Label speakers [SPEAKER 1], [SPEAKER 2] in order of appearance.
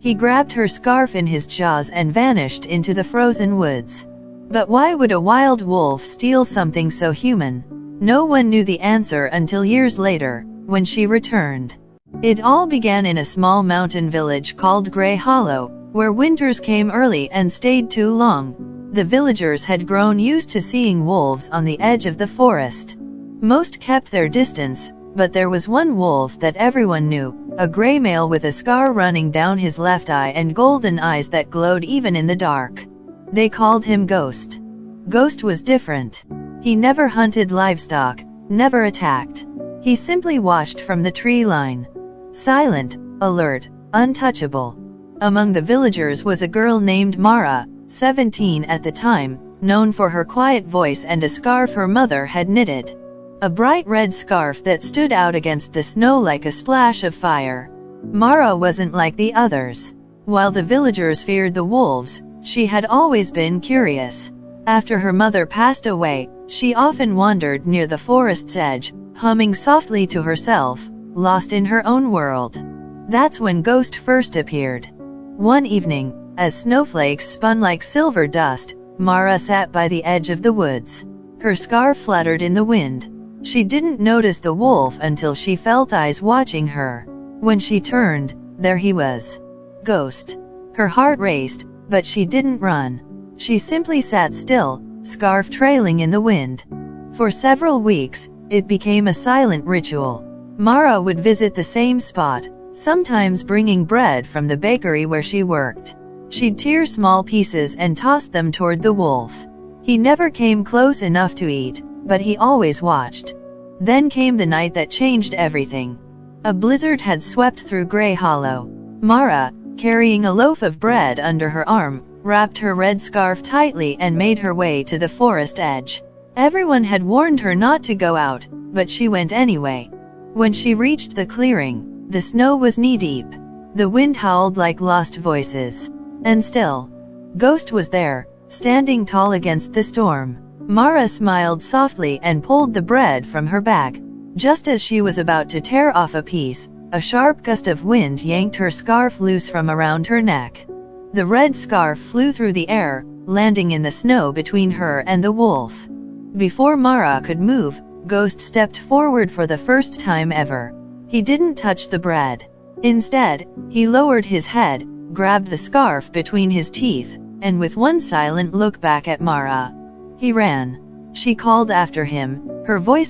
[SPEAKER 1] He grabbed her scarf in his jaws and vanished into the frozen woods. But why would a wild wolf steal something so human? No one knew the answer until years later, when she returned. It all began in a small mountain village called Grey Hollow, where winters came early and stayed too long. The villagers had grown used to seeing wolves on the edge of the forest. Most kept their distance, but there was one wolf that everyone knew, a gray male with a scar running down his left eye and golden eyes that glowed even in the dark. They called him Ghost. Ghost was different. He never hunted livestock, never attacked. He simply watched from the tree line. Silent, alert, untouchable. Among the villagers was a girl named Mara, 17 at the time, known for her quiet voice and a scarf her mother had knitted. A bright red scarf that stood out against the snow like a splash of fire. Mara wasn't like the others. While the villagers feared the wolves, she had always been curious. After her mother passed away, she often wandered near the forest's edge, humming softly to herself, lost in her own world. That's when Ghost first appeared. One evening, as snowflakes spun like silver dust, Mara sat by the edge of the woods. Her scarf fluttered in the wind. She didn't notice the wolf until she felt eyes watching her. When she turned, there he was. Ghost. Her heart raced, but she didn't run. She simply sat still, scarf trailing in the wind. For several weeks, it became a silent ritual. Mara would visit the same spot, sometimes bringing bread from the bakery where she worked. She'd tear small pieces and toss them toward the wolf. He never came close enough to eat, but he always watched. Then came the night that changed everything. A blizzard had swept through Grey Hollow. Mara, carrying a loaf of bread under her arm, wrapped her red scarf tightly and made her way to the forest edge. Everyone had warned her not to go out, but she went anyway. When she reached the clearing, the snow was knee-deep. The wind howled like lost voices. And still, Ghost was there, standing tall against the storm. Mara smiled softly and pulled the bread from her bag. Just as she was about to tear off a piece, a sharp gust of wind yanked her scarf loose from around her neck. The red scarf flew through the air, landing in the snow between her and the wolf. Before Mara could move, Ghost stepped forward for the first time ever. He didn't touch the bread. Instead, he lowered his head, grabbed the scarf between his teeth, and with one silent look back at Mara, he ran. She called after him, her voice